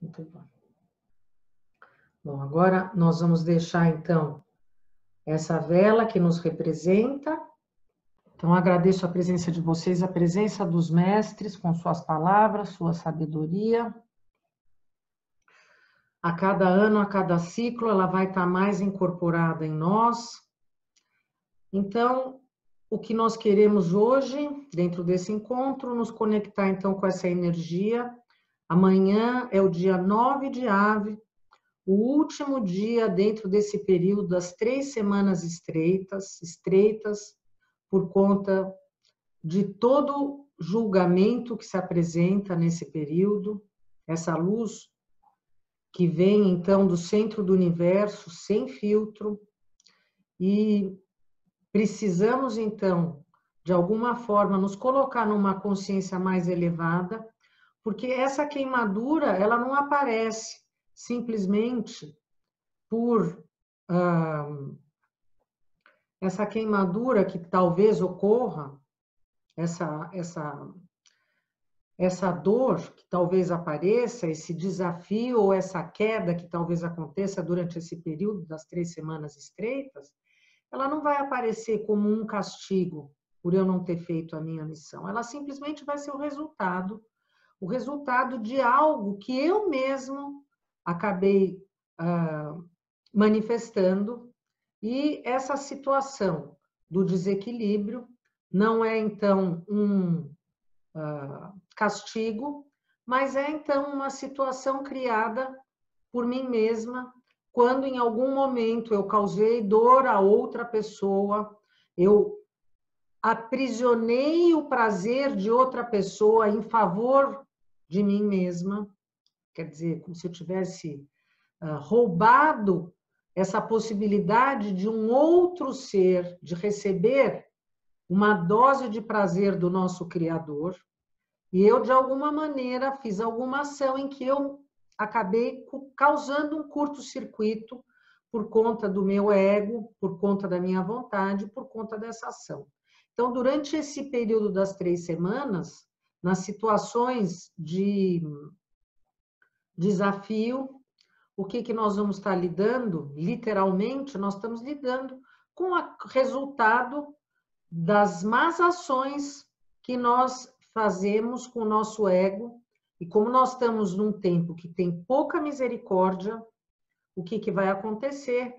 Muito bom. Bom, agora nós vamos deixar, então, essa vela que nos representa. Então, agradeço a presença de vocês, a presença dos mestres com suas palavras, sua sabedoria. A cada ano, a cada ciclo, ela vai estar mais incorporada em nós. Então, o que nós queremos hoje, dentro desse encontro, nos conectar, então, com essa energia. Amanhã é o dia 9 de Ave, o último dia dentro desse período das 3 semanas estreitas, por conta de todo julgamento que se apresenta nesse período, essa luz que vem, então, do centro do universo, sem filtro, e precisamos, então, de alguma forma, nos colocar numa consciência mais elevada, porque essa queimadura, ela não aparece simplesmente por essa queimadura que talvez ocorra, essa dor que talvez apareça, esse desafio ou essa queda que talvez aconteça durante esse período das 3 semanas estreitas, ela não vai aparecer como um castigo por eu não ter feito a minha missão. Ela simplesmente vai ser o resultado de algo que eu mesmo acabei manifestando, e essa situação do desequilíbrio não é, então, um castigo, mas é, então, uma situação criada por mim mesma, quando em algum momento eu causei dor a outra pessoa, eu aprisionei o prazer de outra pessoa em favor de mim mesma, quer dizer, como se eu tivesse roubado essa possibilidade de um outro ser, de receber uma dose de prazer do nosso Criador, e eu, de alguma maneira, fiz alguma ação em que eu acabei causando um curto-circuito por conta do meu ego, por conta da minha vontade, por conta dessa ação. Então, durante esse período das 3 semanas, nas situações de desafio, o que nós vamos estar lidando? Literalmente, nós estamos lidando com o resultado das más ações que nós fazemos com o nosso ego, e como nós estamos num tempo que tem pouca misericórdia, o que vai acontecer?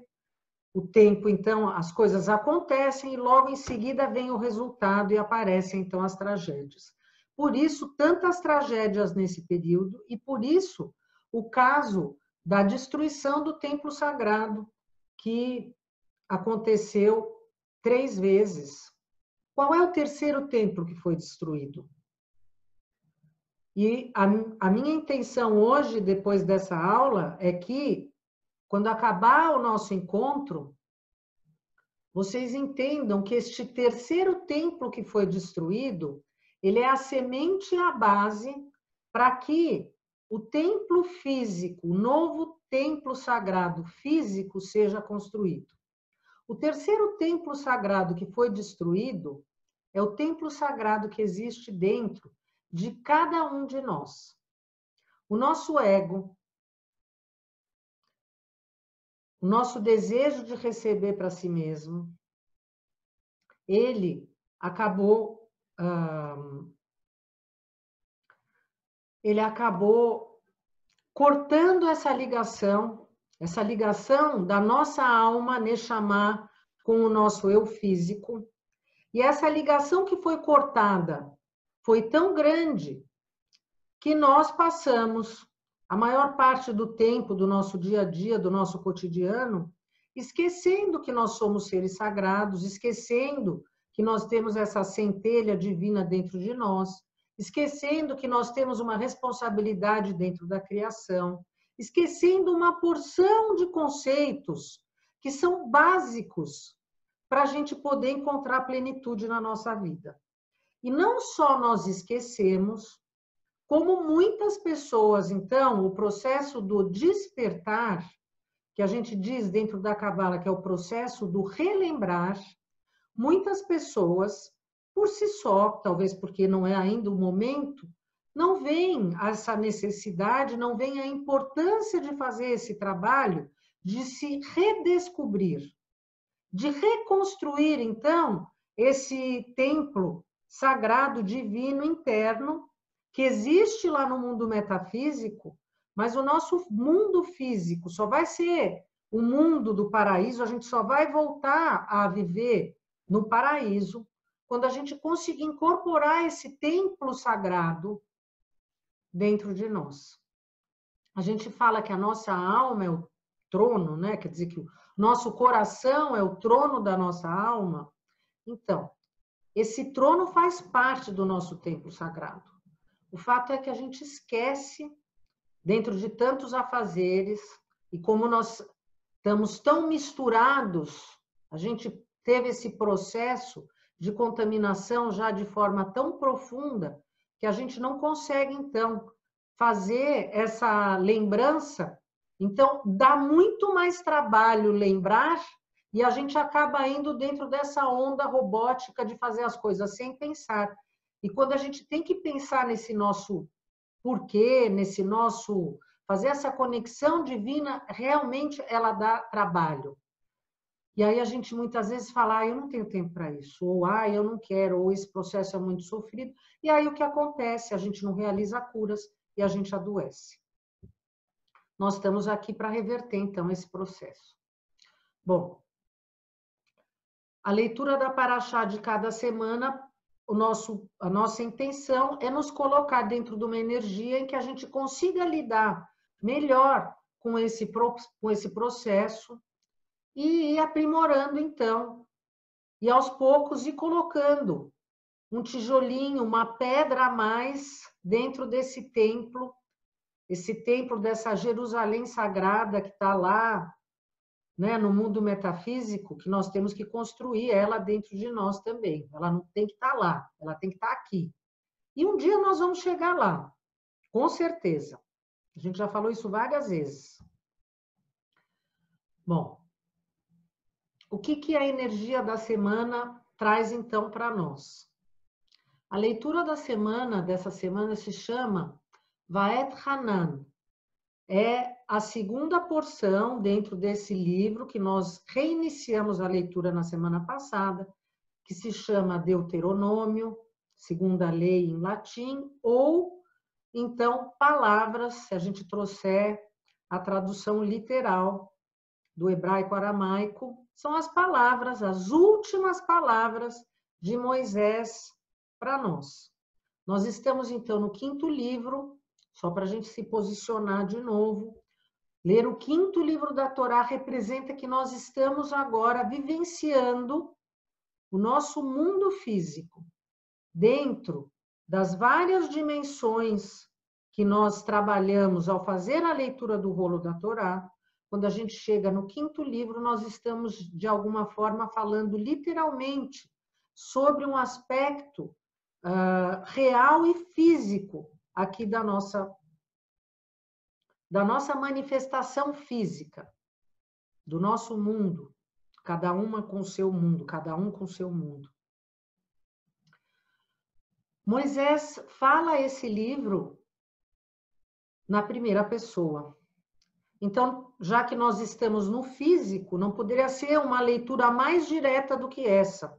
O tempo, então, as coisas acontecem e logo em seguida vem o resultado e aparecem, então, as tragédias. Por isso, tantas tragédias nesse período, e por isso, o caso da destruição do templo sagrado, que aconteceu 3 vezes. Qual é o terceiro templo que foi destruído? E a minha intenção hoje, depois dessa aula, é que, quando acabar o nosso encontro, vocês entendam que este terceiro templo que foi destruído, ele é a semente e a base para que o templo físico, o novo templo sagrado físico, seja construído. O terceiro templo sagrado que foi destruído é o templo sagrado que existe dentro de cada um de nós. O nosso ego, o nosso desejo de receber para si mesmo, ele acabou cortando essa ligação da nossa alma, Neshama, com o nosso eu físico. E essa ligação que foi cortada foi tão grande que nós passamos a maior parte do tempo do nosso dia a dia, do nosso cotidiano, esquecendo que nós somos seres sagrados, esquecendo que nós temos essa centelha divina dentro de nós, esquecendo que nós temos uma responsabilidade dentro da criação, esquecendo uma porção de conceitos que são básicos para a gente poder encontrar plenitude na nossa vida. E não só nós esquecemos, como muitas pessoas, então, o processo do despertar, que a gente diz dentro da Cabala que é o processo do relembrar, muitas pessoas, por si só, talvez porque não é ainda o momento, não vem essa necessidade, não vem a importância de fazer esse trabalho, de se redescobrir, de reconstruir, então, esse templo sagrado, divino, interno, que existe lá no mundo metafísico, mas o nosso mundo físico só vai ser o mundo do paraíso, a gente só vai voltar a viver no paraíso quando a gente conseguir incorporar esse templo sagrado dentro de nós. A gente fala que a nossa alma é o trono, né? Quer dizer que o nosso coração é o trono da nossa alma. Então, esse trono faz parte do nosso templo sagrado. O fato é que a gente esquece, dentro de tantos afazeres, e como nós estamos tão misturados, a gente teve esse processo de contaminação já de forma tão profunda, que a gente não consegue, então, fazer essa lembrança. Então, dá muito mais trabalho lembrar e a gente acaba indo dentro dessa onda robótica de fazer as coisas sem pensar. E quando a gente tem que pensar nesse nosso porquê, nesse nosso... fazer essa conexão divina, realmente ela dá trabalho. E aí a gente muitas vezes fala, eu não tenho tempo para isso, ou eu não quero, ou esse processo é muito sofrido. E aí o que acontece? A gente não realiza curas e a gente adoece. Nós estamos aqui para reverter, então, esse processo. Bom, a leitura da Paraxá de cada semana, a nossa intenção é nos colocar dentro de uma energia em que a gente consiga lidar melhor com esse processo e ir aprimorando, então, e aos poucos ir colocando um tijolinho, uma pedra a mais dentro desse templo, esse templo dessa Jerusalém sagrada que está lá, né, no mundo metafísico, que nós temos que construir ela dentro de nós também. Ela não tem que estar lá, ela tem que estar aqui. E um dia nós vamos chegar lá, com certeza. A gente já falou isso várias vezes. Bom, o que a energia da semana traz, então, para nós? A leitura da semana, dessa semana, se chama Vaet Hanan. É a segunda porção dentro desse livro que nós reiniciamos a leitura na semana passada, que se chama Deuteronômio, segunda lei em latim, ou, então, palavras, se a gente trouxer a tradução literal do hebraico-aramaico, são as palavras, as últimas palavras de Moisés para nós. Nós estamos, então, no quinto livro, só para a gente se posicionar de novo. Ler o quinto livro da Torá representa que nós estamos agora vivenciando o nosso mundo físico, dentro das várias dimensões que nós trabalhamos ao fazer a leitura do rolo da Torá. Quando a gente chega no quinto livro, nós estamos, de alguma forma, falando literalmente sobre um aspecto real e físico aqui da nossa manifestação física, do nosso mundo, cada uma com o seu mundo, cada um com o seu mundo. Moisés fala esse livro na primeira pessoa. Então, já que nós estamos no físico, não poderia ser uma leitura mais direta do que essa.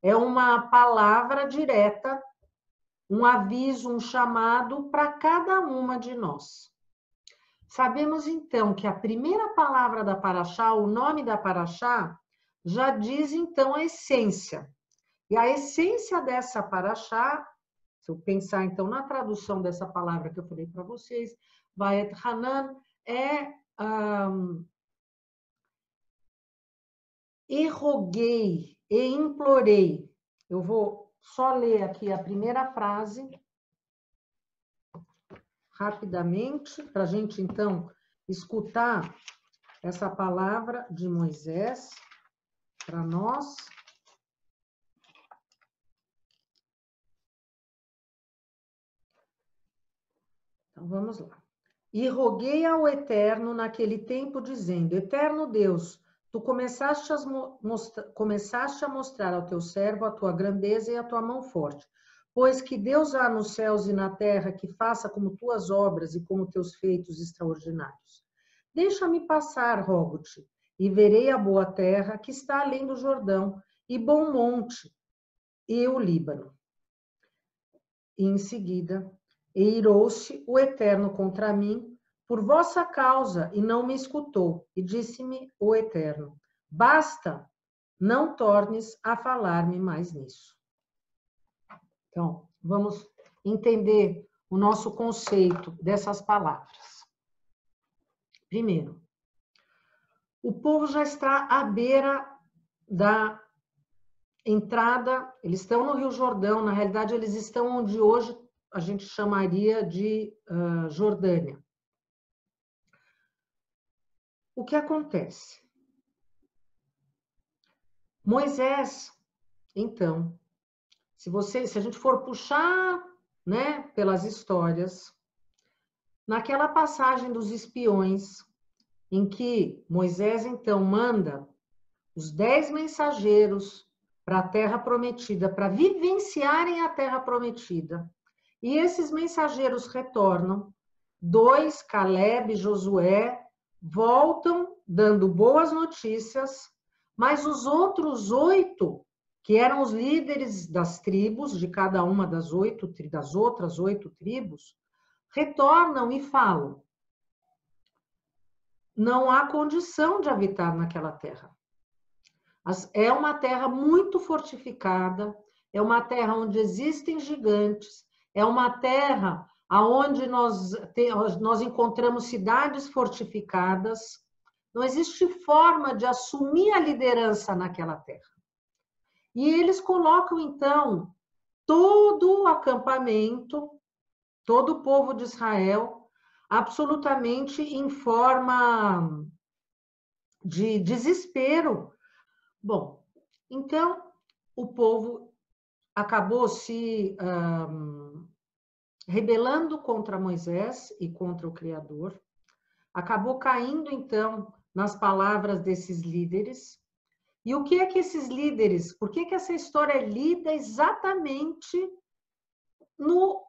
É uma palavra direta, um aviso, um chamado para cada uma de nós. Sabemos, então, que a primeira palavra da Paraxá, o nome da Paraxá, já diz, então, a essência. E a essência dessa Paraxá, se eu pensar, então, na tradução dessa palavra que eu falei para vocês, Vaet Hanan, e roguei, e implorei. Eu vou só ler aqui a primeira frase, rapidamente, para a gente, então, escutar essa palavra de Moisés para nós. Então, vamos lá. E roguei ao Eterno naquele tempo, dizendo: Eterno Deus, tu começaste a mostrar ao teu servo a tua grandeza e a tua mão forte. pois que Deus há nos céus e na terra que faça como tuas obras e como teus feitos extraordinários. Deixa-me passar, rogo-te, e verei a boa terra que está além do Jordão, e bom monte, e o Líbano. E em seguida, irou-se o Eterno contra mim, por vossa causa, e não me escutou. E disse-me o Eterno: basta, não tornes a falar-me mais nisso. Então, vamos entender o nosso conceito dessas palavras. Primeiro, o povo já está à beira da entrada, eles estão no Rio Jordão, na realidade eles estão onde hoje a gente chamaria de Jordânia. O que acontece? Moisés, então, se a gente for puxar, né, pelas histórias, naquela passagem dos espiões, em que Moisés, então, manda os 10 mensageiros para a Terra Prometida, para vivenciarem a Terra Prometida. E esses mensageiros retornam, 2, Caleb e Josué, voltam dando boas notícias, mas os outros 8, que eram os líderes das tribos, de cada uma das outras 8 tribos, retornam e falam: não há condição de habitar naquela terra. É uma terra muito fortificada, é uma terra onde existem gigantes, é uma terra onde nós encontramos cidades fortificadas. Não existe forma de assumir a liderança naquela terra. E eles colocam, então, todo o acampamento, todo o povo de Israel, absolutamente em forma de desespero. Bom, então o povo acabou se rebelando contra Moisés e contra o Criador, acabou caindo então nas palavras desses líderes. E o que é que esses líderes, por que essa história é lida exatamente no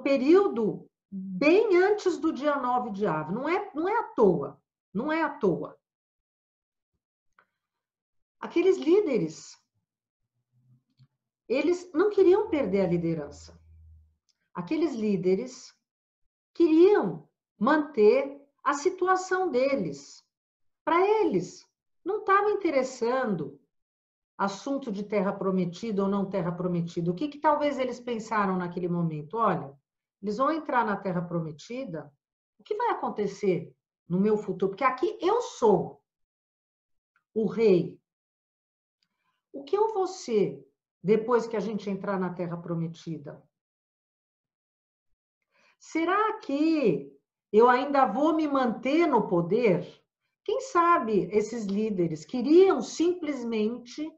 período bem antes do dia 9 de Av? Não é à toa, não é à toa. Aqueles líderes, eles não queriam perder a liderança. Aqueles líderes queriam manter a situação deles. Para eles, não estava interessando assunto de terra prometida ou não terra prometida. O que talvez eles pensaram naquele momento? Olha, eles vão entrar na terra prometida, o que vai acontecer no meu futuro? Porque aqui eu sou o rei. O que eu vou ser depois que a gente entrar na terra prometida? Será que eu ainda vou me manter no poder? Quem sabe esses líderes queriam simplesmente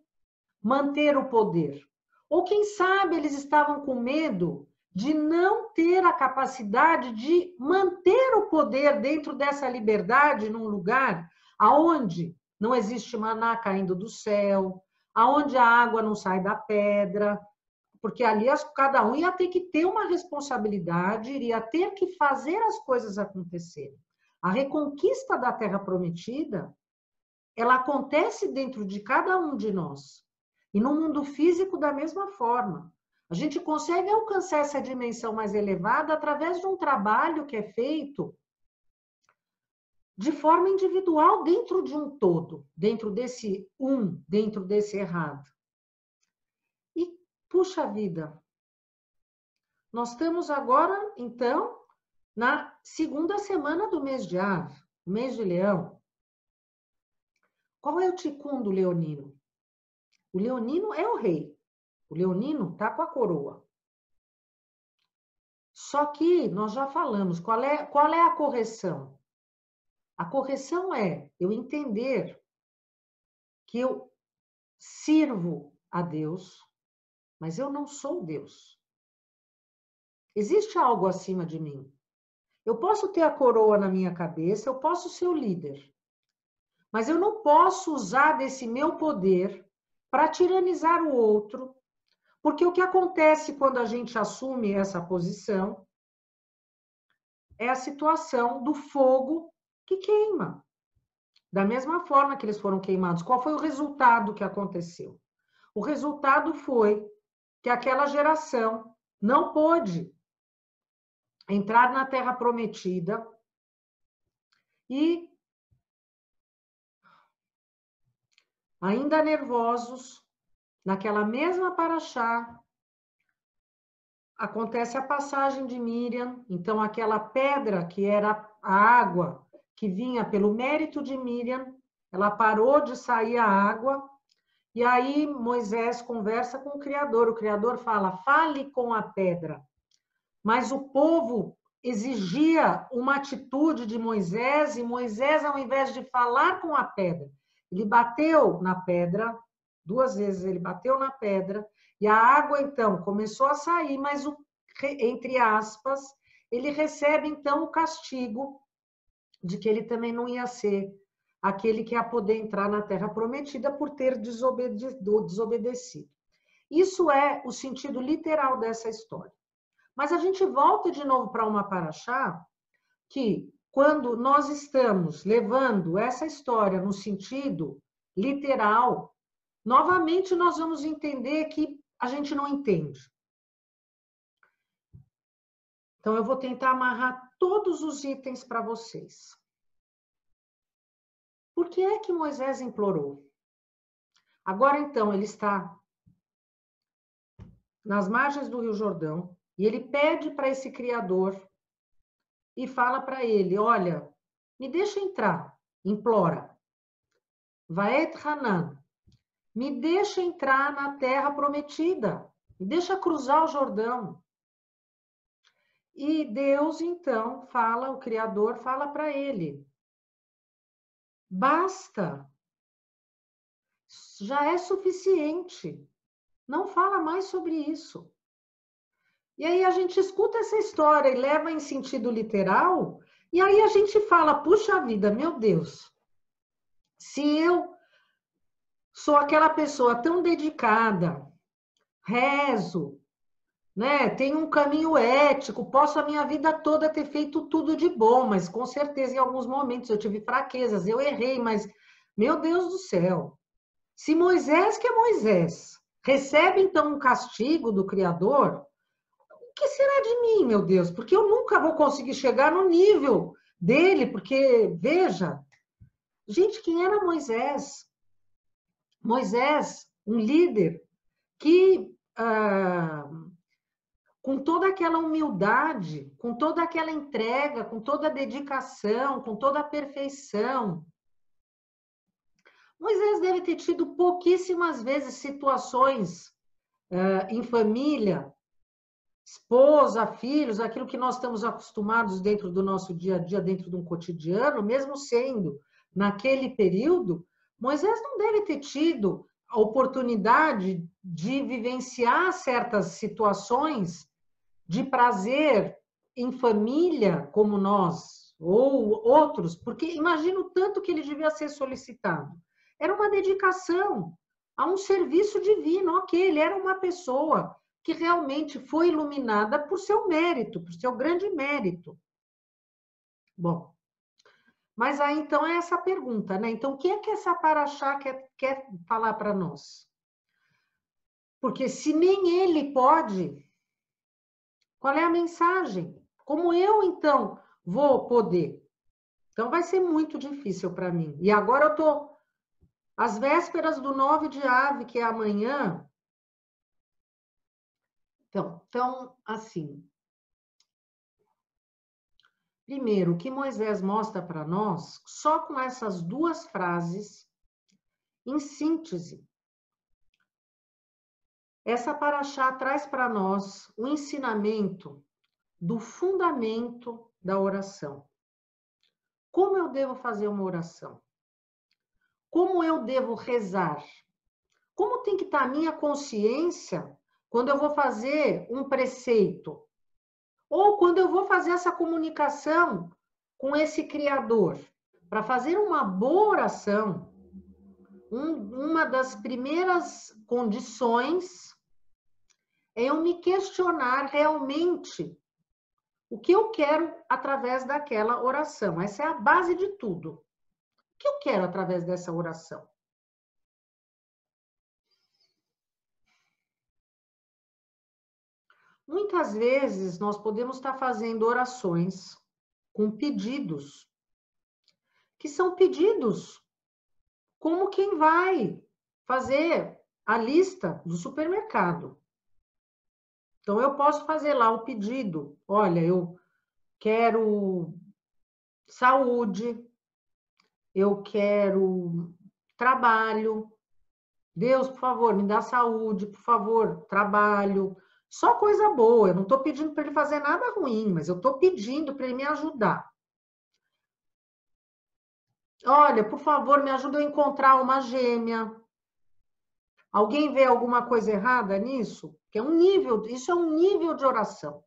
manter o poder. Ou quem sabe eles estavam com medo de não ter a capacidade de manter o poder dentro dessa liberdade num lugar aonde não existe maná caindo do céu, aonde a água não sai da pedra, porque ali cada um ia ter que ter uma responsabilidade, iria ter que fazer as coisas acontecerem. A reconquista da Terra Prometida, ela acontece dentro de cada um de nós. E no mundo físico, da mesma forma. A gente consegue alcançar essa dimensão mais elevada através de um trabalho que é feito de forma individual dentro de um todo, dentro desse dentro desse errado. E, puxa vida, nós estamos agora, então, na segunda semana do mês de Av, mês de Leão. Qual é o ticum do leonino? O leonino é o rei. O leonino está com a coroa. Só que nós já falamos, qual é a correção? A correção é eu entender que eu sirvo a Deus, mas eu não sou Deus. Existe algo acima de mim. Eu posso ter a coroa na minha cabeça, eu posso ser o líder, mas eu não posso usar desse meu poder para tiranizar o outro, Porque o que acontece quando a gente assume essa posição é a situação do fogo que queima. Da mesma forma que eles foram queimados, qual foi o resultado que aconteceu? O resultado foi que aquela geração não pôde entrar na Terra Prometida e, ainda nervosos, naquela mesma paraxá, acontece a passagem de Miriam, então aquela pedra que era a água que vinha pelo mérito de Miriam, ela parou de sair a água, e aí Moisés conversa com o Criador fala, fale com a pedra. Mas o povo exigia uma atitude de Moisés, e Moisés, ao invés de falar com a pedra, ele bateu na pedra, 2 vezes ele bateu na pedra, e a água, então, começou a sair, mas, entre aspas, ele recebe, então, o castigo de que ele também não ia ser aquele que ia poder entrar na Terra Prometida por ter desobedecido. Isso é o sentido literal dessa história. Mas a gente volta de novo para uma paraxá que, quando nós estamos levando essa história no sentido literal, novamente nós vamos entender que a gente não entende. Então, eu vou tentar amarrar todos os itens para vocês. Por que é que Moisés implorou? Agora, então, ele está nas margens do Rio Jordão e ele pede para esse Criador e fala para ele, olha, me deixa entrar, implora. Vaet Hanan, me deixa entrar na terra prometida, me deixa cruzar o Jordão. E Deus, então, fala, o Criador fala para ele, basta, já é suficiente, não fala mais sobre isso. E aí a gente escuta essa história e leva em sentido literal, e aí a gente fala, puxa vida, meu Deus, se eu sou aquela pessoa tão dedicada, rezo, né? Tenho um caminho ético, posso a minha vida toda ter feito tudo de bom, mas com certeza em alguns momentos eu tive fraquezas, eu errei, mas meu Deus do céu. Se Moisés, que é Moisés, recebe então um castigo do Criador, o que será de mim, meu Deus? Porque eu nunca vou conseguir chegar no nível dele, porque veja, gente, quem era Moisés? Moisés, um líder que com toda aquela humildade, com toda aquela entrega, com toda a dedicação, com toda a perfeição. Moisés deve ter tido pouquíssimas vezes situações em família, esposa, filhos, aquilo que nós estamos acostumados dentro do nosso dia a dia, dentro de um cotidiano, mesmo sendo naquele período, Moisés não deve ter tido a oportunidade de vivenciar certas situações de prazer em família como nós, ou outros, porque imagino o tanto que ele devia ser solicitado. Era uma dedicação a um serviço divino, ok, ele era uma pessoa que realmente foi iluminada por seu mérito, por seu grande mérito. Bom, mas aí então é essa pergunta, né? Então, o que é que essa paraxá quer falar para nós? Porque se nem ele pode, qual é a mensagem? Como eu, então, vou poder? Então, vai ser muito difícil para mim. E agora eu estou às vésperas do 9 de Ave, que é amanhã. Então, assim, primeiro, o que Moisés mostra para nós, só com essas 2 frases, em síntese, essa paraxá traz para nós o ensinamento do fundamento da oração. Como eu devo fazer uma oração? Como eu devo rezar? Como tem que estar a minha consciência quando eu vou fazer um preceito? Ou quando eu vou fazer essa comunicação com esse Criador? Para fazer uma boa oração, uma das primeiras condições é eu me questionar realmente o que eu quero através daquela oração. Essa é a base de tudo. O que eu quero através dessa oração? Muitas vezes nós podemos estar fazendo orações com pedidos, que são pedidos como quem vai fazer a lista do supermercado. Então, eu posso fazer lá o pedido. Olha, eu quero saúde, eu quero trabalho. Deus, por favor, me dá saúde, por favor, trabalho. Só coisa boa. Eu não estou pedindo para ele fazer nada ruim, mas eu estou pedindo para ele me ajudar. Olha, por favor, me ajuda a encontrar uma gêmea. Alguém vê alguma coisa errada nisso? Que é um nível, isso é um nível de oração.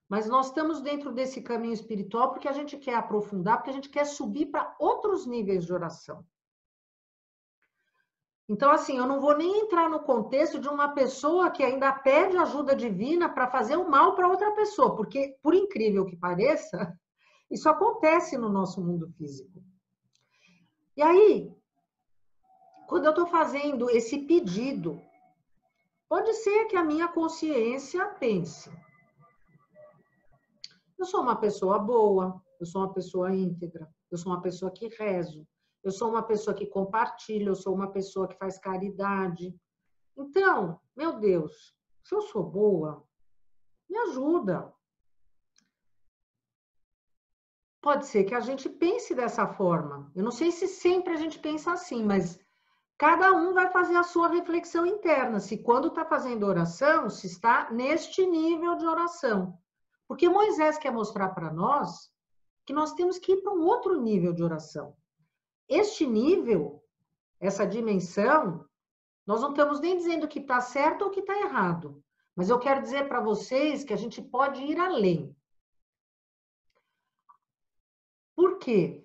Mas nós estamos dentro desse caminho espiritual porque a gente quer aprofundar, porque a gente quer subir para outros níveis de oração. Então, assim, eu não vou nem entrar no contexto de uma pessoa que ainda pede ajuda divina para fazer o mal para outra pessoa, porque, por incrível que pareça, isso acontece no nosso mundo físico. E aí, quando eu estou fazendo esse pedido, pode ser que a minha consciência pense: eu sou uma pessoa boa, eu sou uma pessoa íntegra, eu sou uma pessoa que rezo, eu sou uma pessoa que compartilha, eu sou uma pessoa que faz caridade. Então, meu Deus, se eu sou boa, me ajuda. Pode ser que a gente pense dessa forma. Eu não sei se sempre a gente pensa assim, mas cada um vai fazer a sua reflexão interna. Se quando está fazendo oração, se está neste nível de oração. Porque Moisés quer mostrar para nós que nós temos que ir para um outro nível de oração. Este nível, essa dimensão, nós não estamos nem dizendo que está certo ou que está errado. Mas eu quero dizer para vocês que a gente pode ir além. Por quê?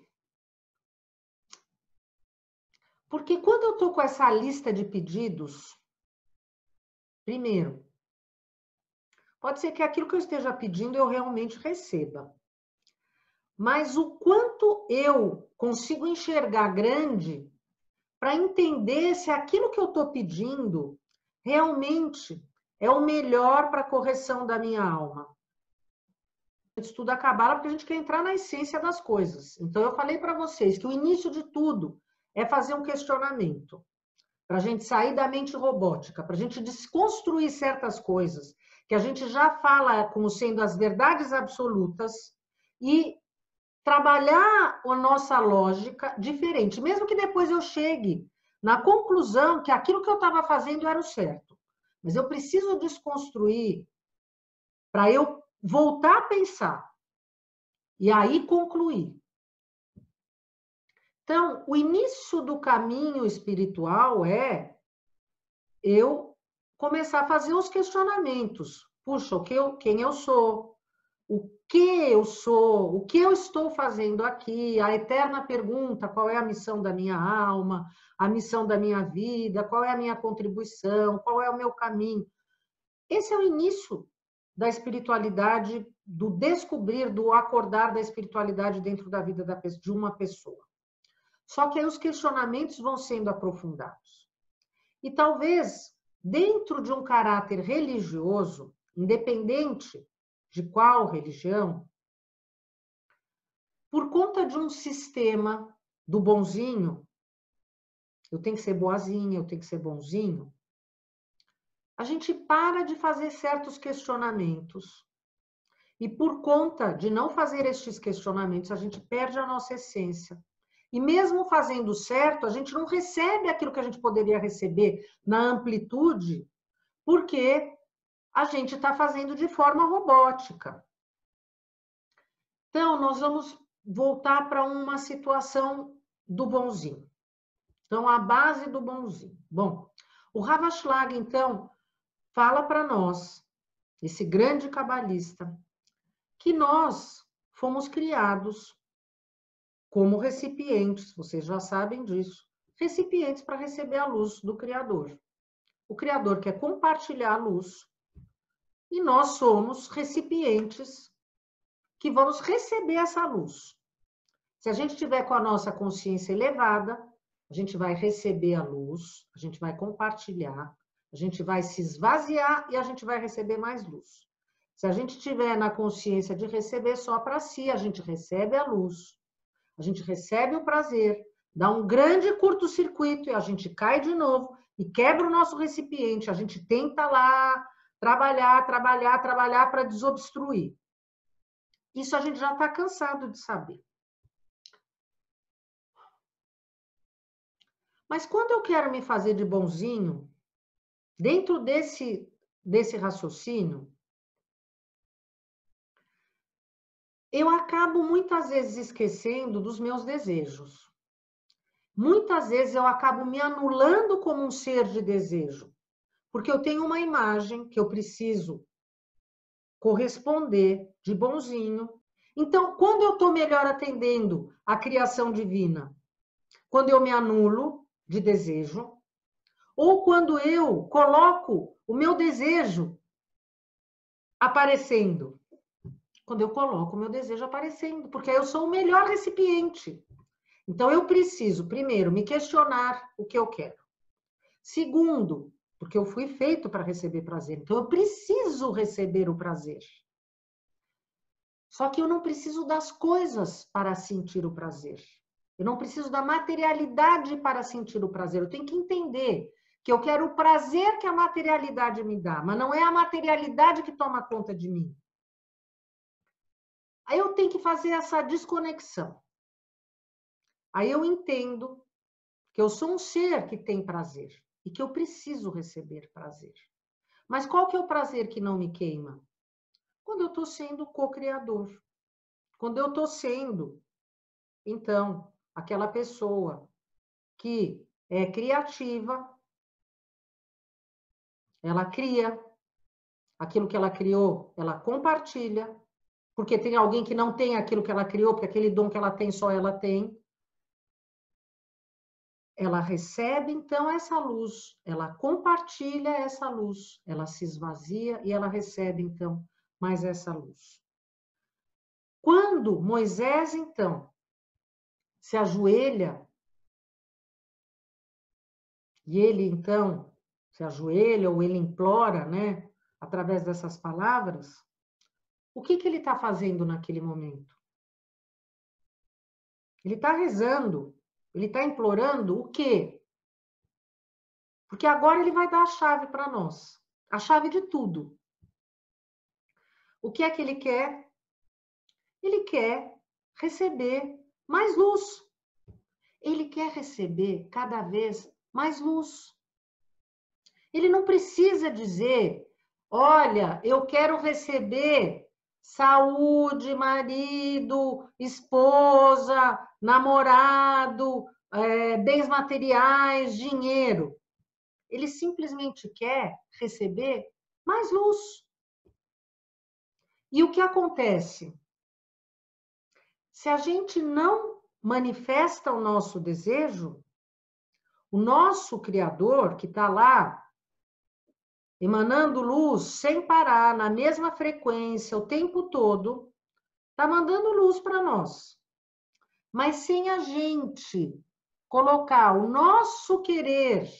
Porque quando eu estou com essa lista de pedidos, primeiro, pode ser que aquilo que eu esteja pedindo eu realmente receba. Mas o quanto eu consigo enxergar grande para entender se aquilo que eu estou pedindo realmente é o melhor para a correção da minha alma. Estuda a Cabala porque a gente quer entrar na essência das coisas. Então, eu falei para vocês que o início de tudo é fazer um questionamento, para a gente sair da mente robótica, para a gente desconstruir certas coisas que a gente já fala como sendo as verdades absolutas e trabalhar a nossa lógica diferente, mesmo que depois eu chegue na conclusão que aquilo que eu estava fazendo era o certo. Mas eu preciso desconstruir para eu voltar a pensar e aí concluir. Então, o início do caminho espiritual é eu começar a fazer os questionamentos. Puxa, quem eu sou? O que eu sou? O que eu estou fazendo aqui? A eterna pergunta: qual é a missão da minha alma? A missão da minha vida? Qual é a minha contribuição? Qual é o meu caminho? Esse é o início da espiritualidade, do descobrir, do acordar da espiritualidade dentro da vida de uma pessoa. Só que aí os questionamentos vão sendo aprofundados. E talvez, dentro de um caráter religioso, independente de qual religião, por conta de um sistema do bonzinho, eu tenho que ser boazinha, eu tenho que ser bonzinho, a gente para de fazer certos questionamentos. E por conta de não fazer estes questionamentos, a gente perde a nossa essência. E mesmo fazendo certo, a gente não recebe aquilo que a gente poderia receber na amplitude, porque a gente está fazendo de forma robótica. Então, nós vamos voltar para uma situação do bonzinho. Então, a base do bonzinho. Bom, o Ravashlag, então, fala para nós, esse grande cabalista, que nós fomos criados como recipientes, vocês já sabem disso, recipientes para receber a luz do Criador. O Criador quer compartilhar a luz e nós somos recipientes que vamos receber essa luz. Se a gente tiver com a nossa consciência elevada, a gente vai receber a luz, a gente vai compartilhar, a gente vai se esvaziar e a gente vai receber mais luz. Se a gente tiver na consciência de receber só para si, a gente recebe a luz, a gente recebe o prazer, dá um grande curto-circuito e a gente cai de novo e quebra o nosso recipiente. A gente tenta lá trabalhar para desobstruir. Isso a gente já está cansado de saber. Mas quando eu quero me fazer de bonzinho, dentro desse raciocínio, eu acabo muitas vezes esquecendo dos meus desejos. Muitas vezes eu acabo me anulando como um ser de desejo, porque eu tenho uma imagem que eu preciso corresponder de bonzinho. Então, quando eu estou melhor atendendo a criação divina, quando eu me anulo de desejo, ou quando eu coloco o meu desejo aparecendo. Quando eu coloco o meu desejo aparecendo, porque aí eu sou o melhor recipiente. Então, eu preciso, primeiro, me questionar o que eu quero. Segundo, porque eu fui feito para receber prazer. Então, eu preciso receber o prazer. Só que eu não preciso das coisas para sentir o prazer. Eu não preciso da materialidade para sentir o prazer. Eu tenho que entender que eu quero o prazer que a materialidade me dá, mas não é a materialidade que toma conta de mim. Aí eu tenho que fazer essa desconexão. Aí eu entendo que eu sou um ser que tem prazer e que eu preciso receber prazer. Mas qual que é o prazer que não me queima? Quando eu estou sendo co-criador. Quando eu estou sendo, então, aquela pessoa que é criativa, ela cria, aquilo que ela criou, ela compartilha, porque tem alguém que não tem aquilo que ela criou, porque aquele dom que ela tem, só ela tem. Ela recebe, então, essa luz, ela compartilha essa luz, ela se esvazia e ela recebe, então, mais essa luz. Quando Moisés, então, se ajoelha, e ele, então, se ajoelha ou ele implora, né, através dessas palavras, o que ele está fazendo naquele momento? Ele está rezando, ele está implorando o quê? Porque agora ele vai dar a chave para nós, a chave de tudo. O que é que ele quer? Ele quer receber mais luz. Ele quer receber cada vez mais luz. Ele não precisa dizer, olha, eu quero receber saúde, marido, esposa, namorado, bens materiais, dinheiro. Ele simplesmente quer receber mais luz. E o que acontece? Se a gente não manifesta o nosso desejo, o nosso Criador, que está lá, emanando luz sem parar, na mesma frequência, o tempo todo, está mandando luz para nós. Mas sem a gente colocar o nosso querer,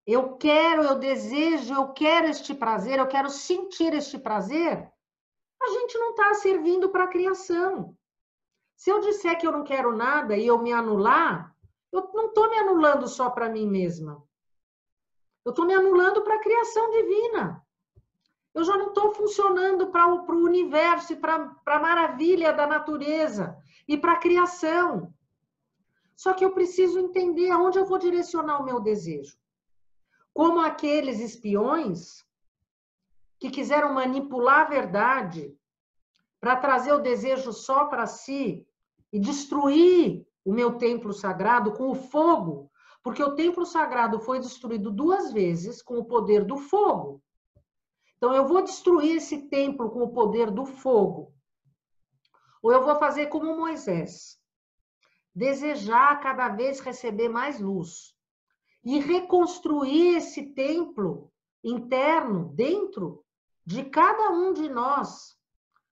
eu quero, eu desejo, eu quero este prazer, eu quero sentir este prazer, a gente não está servindo para a criação. Se eu disser que eu não quero nada e eu me anular, eu não estou me anulando só para mim mesma. Eu estou me anulando para a criação divina. Eu já não estou funcionando para o universo e para a maravilha da natureza e para a criação. Só que eu preciso entender aonde eu vou direcionar o meu desejo. Como aqueles espiões que quiseram manipular a verdade para trazer o desejo só para si e destruir o meu templo sagrado com o fogo, porque o templo sagrado foi destruído 2 vezes com o poder do fogo. Então, eu vou destruir esse templo com o poder do fogo. Ou eu vou fazer como Moisés, desejar cada vez receber mais luz. e reconstruir esse templo interno dentro de cada um de nós,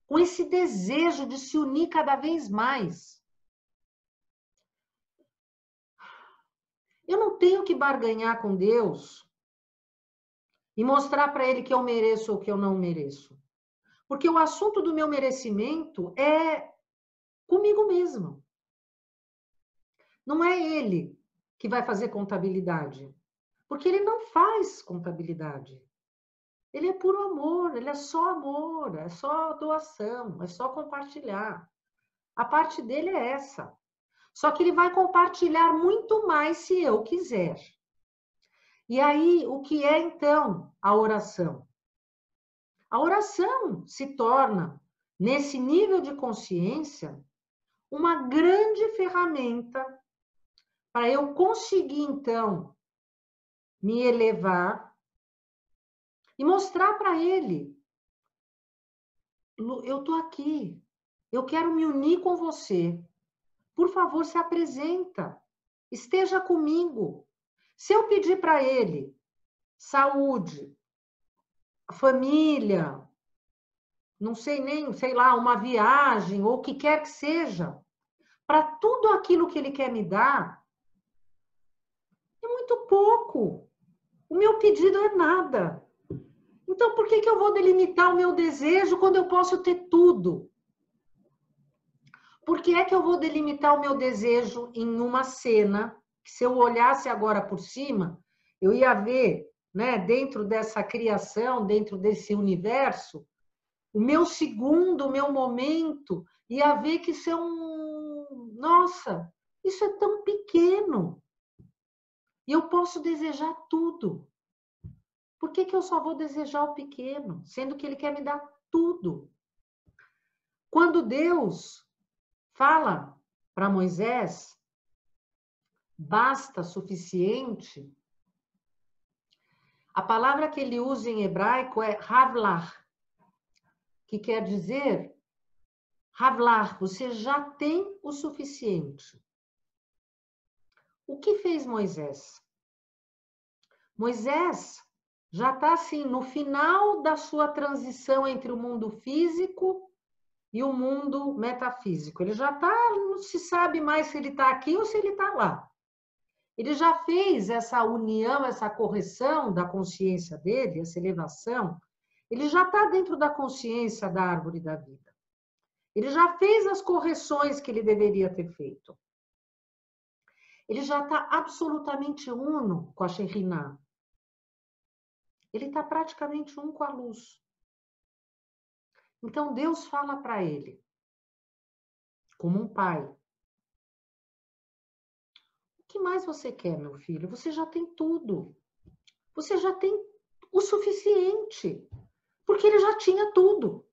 com esse desejo de se unir cada vez mais. Eu não tenho que barganhar com Deus e mostrar para Ele que eu mereço ou que eu não mereço. Porque o assunto do meu merecimento é comigo mesmo. Não é Ele que vai fazer contabilidade. Porque Ele não faz contabilidade. Ele é puro amor, Ele é só doação, é só compartilhar. A parte dele é essa. Só que Ele vai compartilhar muito mais se eu quiser. E aí, o que é então a oração? A oração se torna, nesse nível de consciência, uma grande ferramenta para eu conseguir, então, me elevar e mostrar para Ele: eu estou aqui, eu quero me unir com você. Por favor, se apresenta, esteja comigo. Se eu pedir para Ele saúde, família, não sei nem, sei lá, uma viagem, ou o que quer que seja, para tudo aquilo que Ele quer me dar, é muito pouco. O meu pedido é nada. Então, por que eu vou delimitar o meu desejo quando eu posso ter tudo? Por que é que eu vou delimitar o meu desejo em uma cena que, se eu olhasse agora por cima, eu ia ver, né, dentro dessa criação, dentro desse universo, o meu segundo, o meu momento, ia ver que isso é nossa, isso é tão pequeno. E eu posso desejar tudo. Por que eu só vou desejar o pequeno, sendo que Ele quer me dar tudo? Quando Deus fala para Moisés, basta, suficiente, a palavra que ele usa em hebraico é havlah, que quer dizer, havlah, você já tem o suficiente. O que fez Moisés? Moisés já está assim, no final da sua transição entre o mundo físico e o mundo metafísico. Ele já está, não se sabe mais se ele está aqui ou se ele está lá. Ele já fez essa união, essa correção da consciência dele, essa elevação. Ele já está dentro da consciência da árvore da vida. Ele já fez as correções que ele deveria ter feito. Ele já está absolutamente uno com a Shekhinah. Ele está praticamente um com a luz. Então, Deus fala para ele, como um pai: o que mais você quer, meu filho? Você já tem tudo. Você já tem o suficiente. Porque ele já tinha tudo.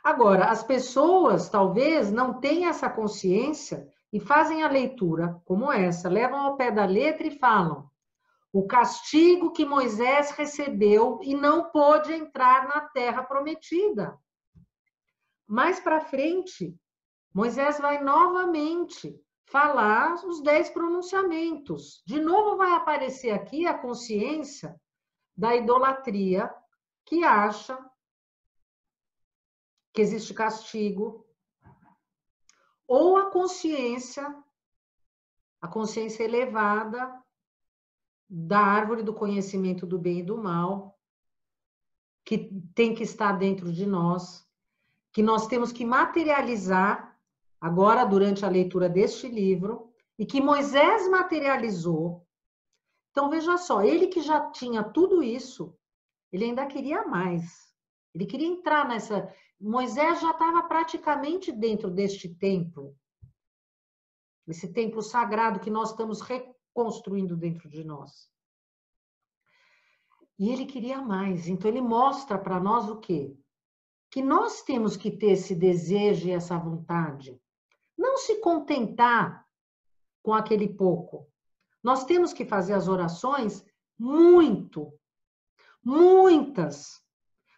Agora, as pessoas talvez não tenham essa consciência e fazem a leitura como essa, levam ao pé da letra e falam: o castigo que Moisés recebeu e não pôde entrar na terra prometida. Mais para frente, Moisés vai novamente falar os 10 pronunciamentos. De novo vai aparecer aqui a consciência da idolatria, que acha que existe castigo, ou a consciência elevada da árvore do conhecimento do bem e do mal, que tem que estar dentro de nós, que nós temos que materializar agora durante a leitura deste livro, e que Moisés materializou. Então, veja só, ele que já tinha tudo isso, ele ainda queria mais. Ele queria entrar nessa... Moisés já estava praticamente dentro deste templo, esse templo sagrado que nós estamos reconstruindo dentro de nós. E ele queria mais. Então, ele mostra para nós o quê? Que nós temos que ter esse desejo e essa vontade. Não se contentar com aquele pouco. Nós temos que fazer as orações muitas,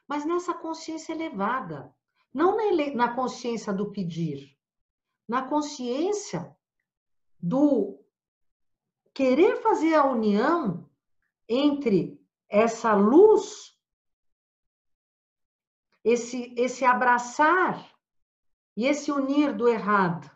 mas nessa consciência elevada. Não na consciência do pedir, na consciência do querer fazer a união entre essa luz, esse abraçar e esse unir do errado.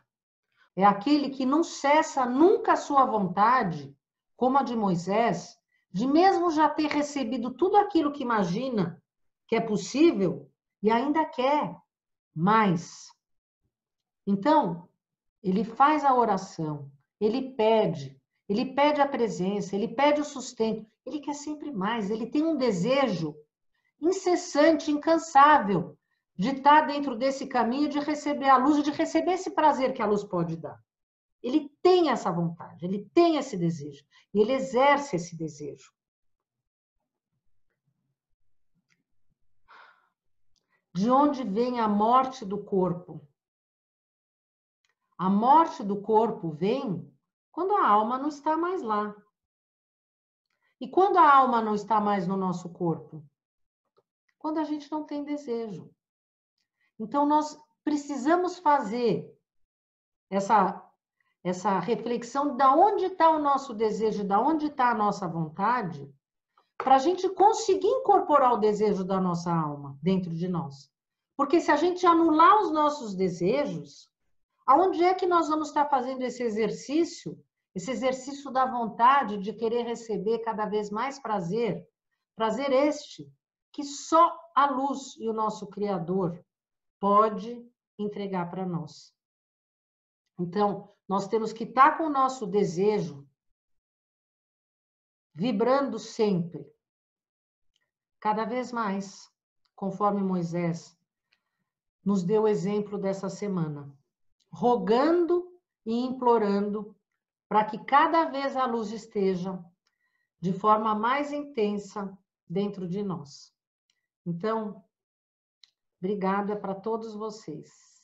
É aquele que não cessa nunca a sua vontade, como a de Moisés, de mesmo já ter recebido tudo aquilo que imagina que é possível e ainda quer mais. Então, ele faz a oração, ele pede a presença, ele pede o sustento, ele quer sempre mais, ele tem um desejo incessante, incansável, de estar dentro desse caminho, de receber a luz, de receber esse prazer que a luz pode dar. Ele tem essa vontade, ele tem esse desejo, e ele exerce esse desejo. De onde vem a morte do corpo? A morte do corpo vem quando a alma não está mais lá. E quando a alma não está mais no nosso corpo? Quando a gente não tem desejo. Então, nós precisamos fazer essa reflexão de onde está o nosso desejo, de onde está a nossa vontade, para a gente conseguir incorporar o desejo da nossa alma dentro de nós. Porque se a gente anular os nossos desejos, aonde é que nós vamos estar fazendo esse exercício da vontade de querer receber cada vez mais prazer, prazer este que só a luz e o nosso Criador pode entregar para nós. Então, nós temos que estar com o nosso desejo vibrando sempre, cada vez mais, conforme Moisés nos deu o exemplo dessa semana, rogando e implorando para que cada vez a luz esteja de forma mais intensa dentro de nós. Então, obrigada para todos vocês.